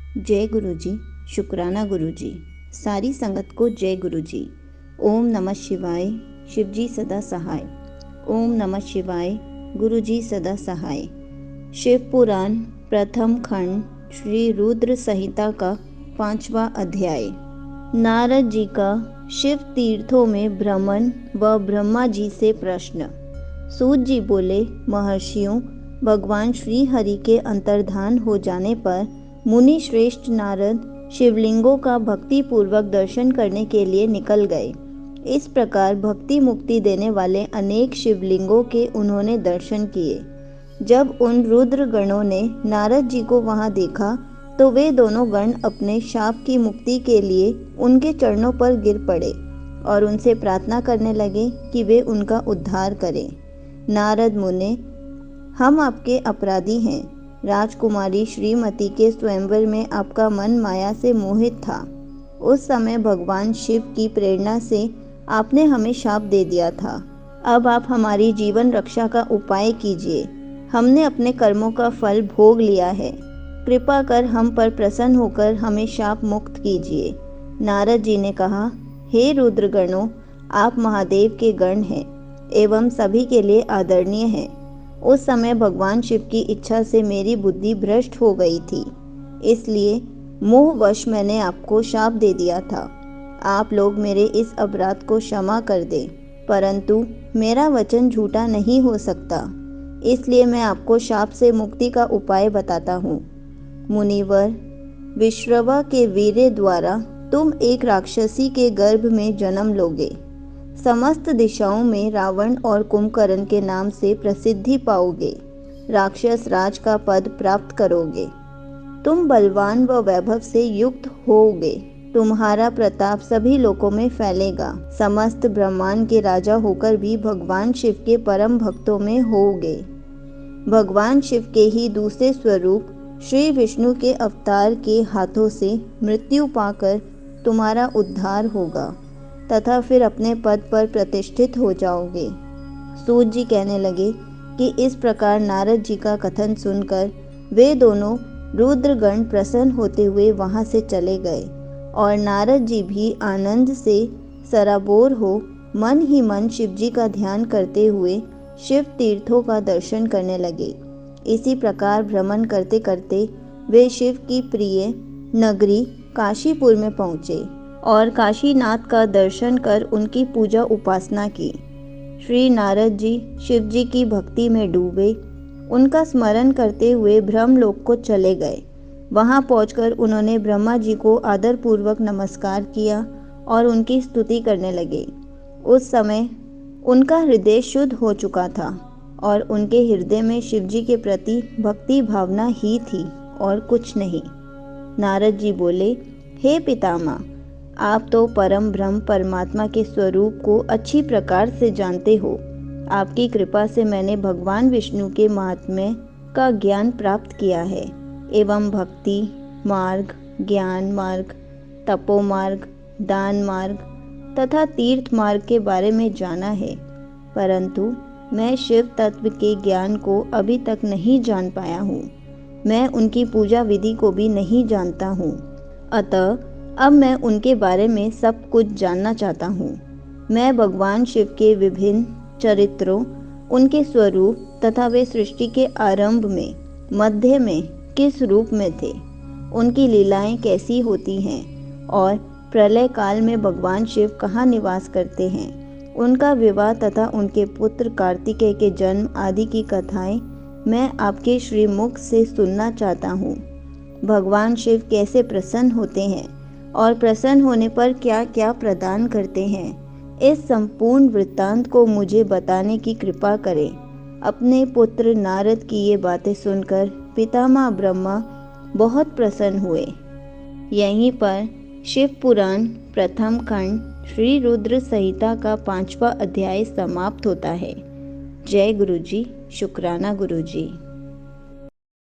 जय गुरु जी। शुक्राना गुरु जी। सारी संगत को जय गुरु जी। ओम नमः शिवाय। शिव जी सदा सहाय। ओम नमः शिवाय। गुरु जी सदा सहाय। शिव पुराण प्रथम खंड श्री रुद्र संहिता का 5वां अध्याय। नारद जी का शिव तीर्थों में भ्रमण व ब्रह्मा जी से प्रश्न। सूत जी बोले, महर्षियों, भगवान श्री हरि के अंतर्धान हो जाने पर मुनि श्रेष्ठ नारद शिवलिंगों का भक्ति पूर्वक दर्शन करने के लिए निकल गए। इस प्रकार भक्ति मुक्ति देने वाले अनेक शिवलिंगों के उन्होंने दर्शन किए। जब उन रुद्र गणों ने नारद जी को वहां देखा तो वे दोनों गण अपने शाप की मुक्ति के लिए उनके चरणों पर गिर पड़े और उनसे प्रार्थना करने लगे कि वे उनका उद्धार करें। नारद मुने, हम आपके अपराधी हैं। राजकुमारी श्रीमती के स्वयंवर में आपका मन माया से मोहित था। उस समय भगवान शिव की प्रेरणा से आपने हमें शाप दे दिया था। अब आप हमारी जीवन रक्षा का उपाय कीजिए। हमने अपने कर्मों का फल भोग लिया है। कृपा कर हम पर प्रसन्न होकर हमें शाप मुक्त कीजिए। नारद जी ने कहा, हे रुद्रगणों, आप महादेव के गण हैं एवं सभी के लिए आदरणीय हैं। उस समय भगवान शिव की इच्छा से मेरी बुद्धि भ्रष्ट हो गई थी, इसलिए मोहवश मैंने आपको शाप दे दिया था। आप लोग मेरे इस अपराध को क्षमा कर दें, परंतु मेरा वचन झूठा नहीं हो सकता, इसलिए मैं आपको शाप से मुक्ति का उपाय बताता हूँ। मुनिवर, विश्रवा के वीर्य द्वारा तुम एक राक्षसी के गर्भ में जन्म लोगे। समस्त दिशाओं में रावण और कुंभकर्ण के नाम से प्रसिद्धि पाओगे। राक्षस राज का पद प्राप्त करोगे। तुम बलवान व वैभव से युक्त होगे। तुम्हारा प्रताप सभी लोकों में फैलेगा। समस्त ब्रह्मांड के राजा होकर भी भगवान शिव के परम भक्तों में होगे। भगवान शिव के ही दूसरे स्वरूप श्री विष्णु के अवतार के हाथों से मृत्यु पाकर तुम्हारा उद्धार होगा तथा फिर अपने पद पर प्रतिष्ठित हो जाओगे। सूत जी कहने लगे कि इस प्रकार नारद जी का कथन सुनकर वे दोनों रुद्रगण प्रसन्न होते हुए वहां से चले गए और नारद जी भी आनंद से सराबोर हो मन ही मन शिव जी का ध्यान करते हुए शिव तीर्थों का दर्शन करने लगे। इसी प्रकार भ्रमण करते करते वे शिव की प्रिय नगरी काशीपुर में पहुँचे और काशीनाथ का दर्शन कर उनकी पूजा उपासना की। श्री नारद जी शिव जी की भक्ति में डूबे उनका स्मरण करते हुए ब्रह्मलोक को चले गए। वहां पहुंचकर उन्होंने ब्रह्मा जी को आदरपूर्वक नमस्कार किया और उनकी स्तुति करने लगे। उस समय उनका हृदय शुद्ध हो चुका था और उनके हृदय में शिव जी के प्रति भक्ति भावना ही थी और कुछ नहीं। नारद जी बोले, हे पितामह, आप तो परम ब्रह्म परमात्मा के स्वरूप को अच्छी प्रकार से जानते हो। आपकी कृपा से मैंने भगवान विष्णु के महात्म्य का ज्ञान प्राप्त किया है एवं भक्ति मार्ग, ज्ञान मार्ग, तपो मार्ग, दान मार्ग तथा तीर्थ मार्ग के बारे में जाना है, परंतु मैं शिव तत्व के ज्ञान को अभी तक नहीं जान पाया हूँ। मैं उनकी पूजा विधि को भी नहीं जानता हूँ। अतः अब मैं उनके बारे में सब कुछ जानना चाहता हूँ। मैं भगवान शिव के विभिन्न चरित्रों, उनके स्वरूप तथा वे सृष्टि के आरंभ में, मध्य में किस रूप में थे, उनकी लीलाएं कैसी होती हैं और प्रलय काल में भगवान शिव कहाँ निवास करते हैं, उनका विवाह तथा उनके पुत्र कार्तिकेय के जन्म आदि की कथाएं मैं आपके श्रीमुख से सुनना चाहता हूँ। भगवान शिव कैसे प्रसन्न होते हैं और प्रसन्न होने पर क्या क्या प्रदान करते हैं, इस संपूर्ण वृत्तांत को मुझे बताने की कृपा करें। अपने पुत्र नारद की ये बातें सुनकर पितामह ब्रह्मा बहुत प्रसन्न हुए। यहीं पर शिव पुराण प्रथम खंड श्री रुद्र संहिता का 5वां अध्याय समाप्त होता है। जय गुरु जी। शुक्राना गुरु जी।